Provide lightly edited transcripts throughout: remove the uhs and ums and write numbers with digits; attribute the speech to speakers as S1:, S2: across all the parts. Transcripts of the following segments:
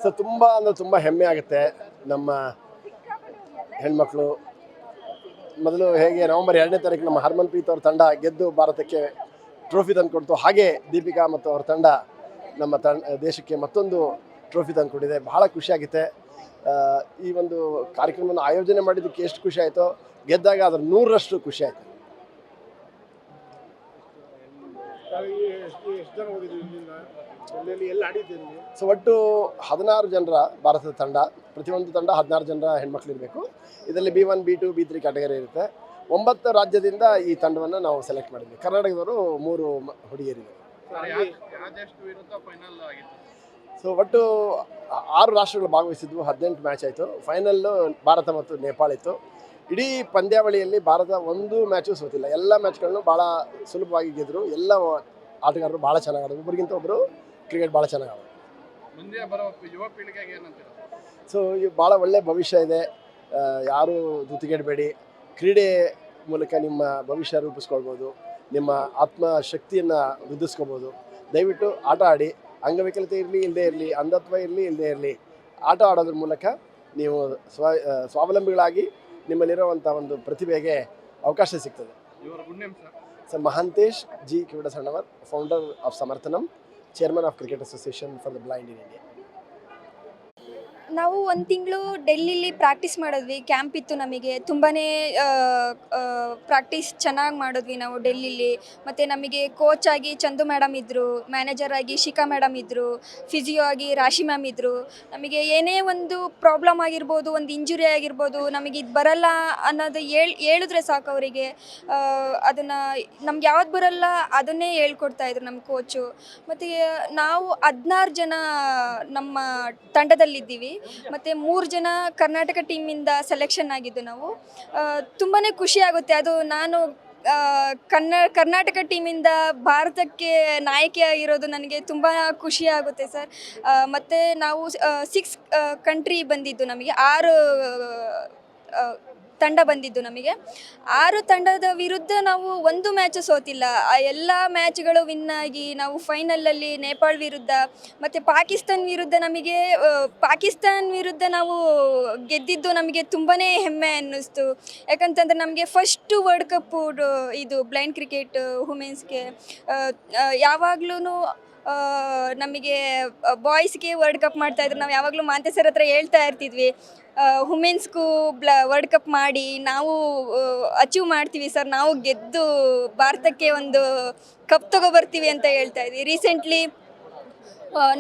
S1: So ತುಂಬ ಅಂದರೆ ತುಂಬ ಹೆಮ್ಮೆ ಆಗುತ್ತೆ. ನಮ್ಮ ಹೆಣ್ಮಕ್ಳು ಮೊದಲು ಹೇಗೆ ನವೆಂಬರ್ 2ನೇ ತಾರೀಕು ನಮ್ಮ ಹರ್ಮನ್ಪ್ರೀತ್ ಅವ್ರ ತಂಡ ಗೆದ್ದು ಭಾರತಕ್ಕೆ ಟ್ರೋಫಿ ತಂದು ಕೊಡ್ತು, ಹಾಗೆ ದೀಪಿಕಾ ಮತ್ತು ಅವ್ರ ತಂಡ ನಮ್ಮ ದೇಶಕ್ಕೆ ಮತ್ತೊಂದು ಟ್ರೋಫಿ ತಂದು ಕೊಟ್ಟಿದೆ. ಬಹಳ ಖುಷಿಯಾಗುತ್ತೆ. ಈ ಒಂದು ಕಾರ್ಯಕ್ರಮವನ್ನು ಆಯೋಜನೆ ಮಾಡಿದ್ದಕ್ಕೆ ಎಷ್ಟು ಖುಷಿ ಆಯಿತೋ, ಗೆದ್ದಾಗ ಅದರ 100ರಷ್ಟು ಖುಷಿ ಆಯಿತು. ಸೊ ಒಟ್ಟು 16 ಜನರ ಭಾರತದ ತಂಡ, ಪ್ರತಿಯೊಂದು ತಂಡ 16 ಜನರ ಹೆಣ್ಮಕ್ಳು ಇರಬೇಕು. ಇದರಲ್ಲಿ B1, B2, B3 ಕ್ಯಾಟಗರಿ ಇರುತ್ತೆ. 9 ರಾಜ್ಯದಿಂದ ಈ ತಂಡವನ್ನು ನಾವು ಸೆಲೆಕ್ಟ್ ಮಾಡಿದ್ವಿ. ಕರ್ನಾಟಕದವರು 3 ಹುಡುಗಿಯರಿದ್ದಾರೆ. ಸೊ ಒಟ್ಟು 6 ರಾಷ್ಟ್ರಗಳು ಭಾಗವಹಿಸಿದ್ವು. 18 ಮ್ಯಾಚ್ ಆಯಿತು. ಫೈನಲ್ಲು ಭಾರತ ಮತ್ತು ನೇಪಾಳ ಇತ್ತು. ಇಡೀ ಪಂದ್ಯಾವಳಿಯಲ್ಲಿ ಭಾರತ ಒಂದು ಮ್ಯಾಚು ಸೋತಿಲ್ಲ. ಎಲ್ಲ ಮ್ಯಾಚ್ಗಳನ್ನು ಭಾಳ ಸುಲಭವಾಗಿ ಗೆದ್ದರು. ಎಲ್ಲ ಆಟಗಾರರು ಭಾಳ ಚೆನ್ನಾಗಿ ಆಡೋದು, ಒಬ್ಬರಿಗಿಂತ ಒಬ್ಬರು ಕ್ರಿಕೆಟ್ ಭಾಳ ಚೆನ್ನಾಗಿ ಆಡೋದು.
S2: ಮುಂದೆ ಬರೋ ಯುವ ಪೀಳಿಗೆಗೆ ಏನಂತೀರ?
S1: ಸೊ ಭಾಳ ಒಳ್ಳೆಯ ಭವಿಷ್ಯ ಇದೆ. ಯಾರೂ ಜೊತೆಗೆಡಬೇಡಿ. ಕ್ರೀಡೆ ಮೂಲಕ ನಿಮ್ಮ ಭವಿಷ್ಯ ರೂಪಿಸ್ಕೊಳ್ಬೋದು, ನಿಮ್ಮ ಆತ್ಮಶಕ್ತಿಯನ್ನು ವೃದ್ಧಿಸ್ಕೋಬೋದು. ದಯವಿಟ್ಟು ಆಟ ಆಡಿ. ಅಂಗವಿಕಲತೆ ಇರಲಿ ಇಲ್ಲದೇ ಇರಲಿ, ಅಂಧತ್ವ ಇರಲಿ ಇಲ್ಲದೇ ಇರಲಿ, ಆಟ ಆಡೋದ್ರ ಮೂಲಕ ನೀವು ಸ್ವಾವಲಂಬಿಗಳಾಗಿ ನಿಮ್ಮಲ್ಲಿರುವಂಥ ಒಂದು ಪ್ರತಿಭೆಗೆ ಅವಕಾಶ ಸಿಗ್ತದೆ. Sir Mahantesh ji Kivadasannavar, founder of Samarthanam, chairman of cricket association for the blind in India.
S3: ನಾವು 1 ತಿಂಗಳು ಡೆಲ್ಲಿಲಿ ಪ್ರಾಕ್ಟೀಸ್ ಮಾಡಿದ್ವಿ. ಕ್ಯಾಂಪ್ ಇತ್ತು ನಮಗೆ. ತುಂಬಾ ಪ್ರಾಕ್ಟೀಸ್ ಚೆನ್ನಾಗಿ ಮಾಡಿದ್ವಿ ನಾವು ಡೆಲ್ಲಿಲಿ. ಮತ್ತು ನಮಗೆ ಕೋಚ್ ಆಗಿ ಚಂದು ಮೇಡಮ್ ಇದ್ದರು, ಮ್ಯಾನೇಜರ್ ಆಗಿ ಶಿಖಾ ಮೇಡಮ್ ಇದ್ದರು, ಫಿಸಿಯೋ ಆಗಿ ರಾಶಿ ಮ್ಯಾಮ್ ಇದ್ದರು. ನಮಗೆ ಏನೇ ಒಂದು ಪ್ರಾಬ್ಲಮ್ ಆಗಿರ್ಬೋದು, ಒಂದು ಇಂಜುರಿ ಆಗಿರ್ಬೋದು, ನಮಗೆ ಇದು ಬರಲ್ಲ ಅನ್ನೋದು ಹೇಳಿದ್ರೆ ಸಾಕು ಅವರಿಗೆ. ಅದನ್ನು ನಮ್ಗೆ ಯಾವ್ದು ಬರಲ್ಲ ಅದನ್ನೇ ಹೇಳ್ಕೊಡ್ತಾಯಿದ್ರು ನಮ್ಮ ಕೋಚು. ಮತ್ತು ನಾವು 16 ಜನ ನಮ್ಮ ತಂಡದಲ್ಲಿದ್ದೀವಿ. ಮತ್ತು 3 ಜನ ಕರ್ನಾಟಕ ಟೀಮಿಂದ ಸೆಲೆಕ್ಷನ್ ಆಗಿದ್ದು ನಾವು. ತುಂಬಾ ಖುಷಿ ಆಗುತ್ತೆ. ಅದು ನಾನು ಕರ್ನಾಟಕ ಟೀಮಿಂದ ಭಾರತಕ್ಕೆ ನಾಯಕಿಯಾಗಿರೋದು ನನಗೆ ತುಂಬ ಖುಷಿ ಆಗುತ್ತೆ ಸರ್. ಮತ್ತು ನಾವು 6 ಕಂಟ್ರಿ ಬಂದಿದ್ದು, ನಮಗೆ 6 ತಂಡ ಬಂದಿದ್ದು. ನಮಗೆ 6 ತಂಡದ ವಿರುದ್ಧ ನಾವು ಒಂದು ಮ್ಯಾಚು ಸೋತಿಲ್ಲ. ಎಲ್ಲ ಮ್ಯಾಚ್ಗಳು ವಿನ್ ಆಗಿ ನಾವು ಫೈನಲಲ್ಲಿ ನೇಪಾಳ ವಿರುದ್ಧ ಮತ್ತು ಪಾಕಿಸ್ತಾನ್ ವಿರುದ್ಧ ನಾವು ಗೆದ್ದಿದ್ದು ನಮಗೆ ತುಂಬಾ ಹೆಮ್ಮೆ ಅನ್ನಿಸ್ತು. ಯಾಕಂತಂದರೆ ನಮಗೆ ಫಸ್ಟು ವರ್ಲ್ಡ್ ಕಪ್ಪು ಇದು ಬ್ಲೈಂಡ್ ಕ್ರಿಕೆಟ್ ವುಮೆನ್ಸ್ಗೆ. ಯಾವಾಗ್ಲೂ ನಮಗೆ ಬಾಯ್ಸ್ಗೆ ವರ್ಲ್ಡ್ ಕಪ್ ಮಾಡ್ತಾಯಿದ್ರು. ನಾವು ಯಾವಾಗಲೂ ಮಾಂತೆ ಸರ್ ಹತ್ರ ಹೇಳ್ತಾ ಇರ್ತಿದ್ವಿ, ವುಮೆನ್ಸ್ಗೂ ವರ್ಲ್ಡ್ ಕಪ್ ಮಾಡಿ ನಾವು ಅಚೀವ್ ಮಾಡ್ತೀವಿ ಸರ್, ನಾವು ಗೆದ್ದು ಭಾರತಕ್ಕೆ ಒಂದು ಕಪ್ ತೊಗೊಬರ್ತೀವಿ ಅಂತ ಹೇಳ್ತಾ ಇದ್ವಿ. Recently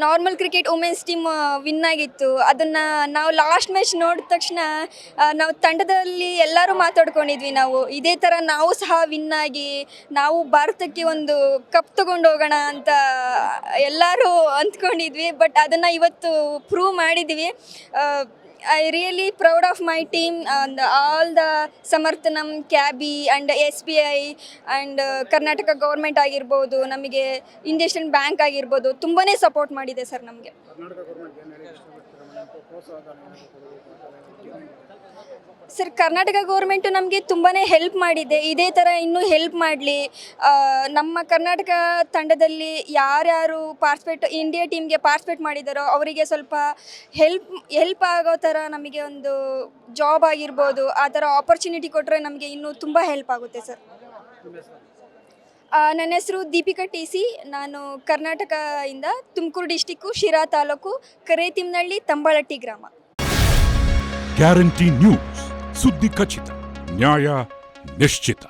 S3: normal cricket women's team win ಆಗಿತ್ತು. ಅದನ್ನು ನಾವು ಲಾಸ್ಟ್ ಮ್ಯಾಚ್ ನೋಡಿದ ತಕ್ಷಣ ನಾವು ತಂಡದಲ್ಲಿ ಎಲ್ಲರೂ ಮಾತಾಡ್ಕೊಂಡಿದ್ವಿ, ನಾವು ಇದೇ ಥರ ನಾವು ಸಹ ವಿನ್ ಆಗಿ ನಾವು ಭಾರತಕ್ಕೆ ಒಂದು ಕಪ್ ತೊಗೊಂಡು ಹೋಗೋಣ ಅಂತ ಎಲ್ಲರೂ ಅಂದ್ಕೊಂಡಿದ್ವಿ. ಬಟ್ ಅದನ್ನು ಇವತ್ತು ಪ್ರೂವ್ ಮಾಡಿದ್ವಿ. I really proud of my team and all the Samarthanam, CABI and SBI and Karnataka government ಆಗಿರ್ಬೋದು, ನಮಗೆ ಇಂಡಿಯನ್ ಬ್ಯಾಂಕ್ ಆಗಿರ್ಬೋದು, ತುಂಬಾ ಸಪೋರ್ಟ್ ಮಾಡಿದೆ ಸರ್ ನಮಗೆ. ಸರ್ ಕರ್ನಾಟಕ ಗೌರ್ಮೆಂಟು ನಮಗೆ ತುಂಬಾ ಹೆಲ್ಪ್ ಮಾಡಿದೆ. ಇದೇ ಥರ ಇನ್ನೂ ಹೆಲ್ಪ್ ಮಾಡಲಿ. ನಮ್ಮ ಕರ್ನಾಟಕ ತಂಡದಲ್ಲಿ ಯಾರ್ಯಾರು ಇಂಡಿಯಾ ಟೀಮ್ಗೆ ಪಾರ್ಟಿಸಿಪೇಟ್ ಮಾಡಿದಾರೋ ಅವರಿಗೆ ಸ್ವಲ್ಪ ಹೆಲ್ಪ್ ಆಗೋ ಥರ ನಮಗೆ ಒಂದು ಜಾಬ್ ಆಗಿರ್ಬೋದು, ಆ ಥರ ಆಪರ್ಚುನಿಟಿ ಕೊಟ್ಟರೆ ನಮಗೆ ಇನ್ನೂ ತುಂಬ ಹೆಲ್ಪ್ ಆಗುತ್ತೆ ಸರ್. ನನ್ನ ಹೆಸರು ದೀಪಿಕಾ TC. ನಾನು ಕರ್ನಾಟಕದಿಂದ ತುಮಕೂರು ಡಿಸ್ಟಿಕ್ಕು, ಶಿರಾ ತಾಲೂಕು, ಕರೇತಿಮ್ನಹಳ್ಳಿ, ತಂಬಳಟ್ಟಿ ಗ್ರಾಮ.
S4: ಗ್ಯಾರಂಟಿ ನ್ಯೂಸ್, ಸುದ್ದಿ ಖಚಿತ, ನ್ಯಾಯ ನಿಶ್ಚಿತ.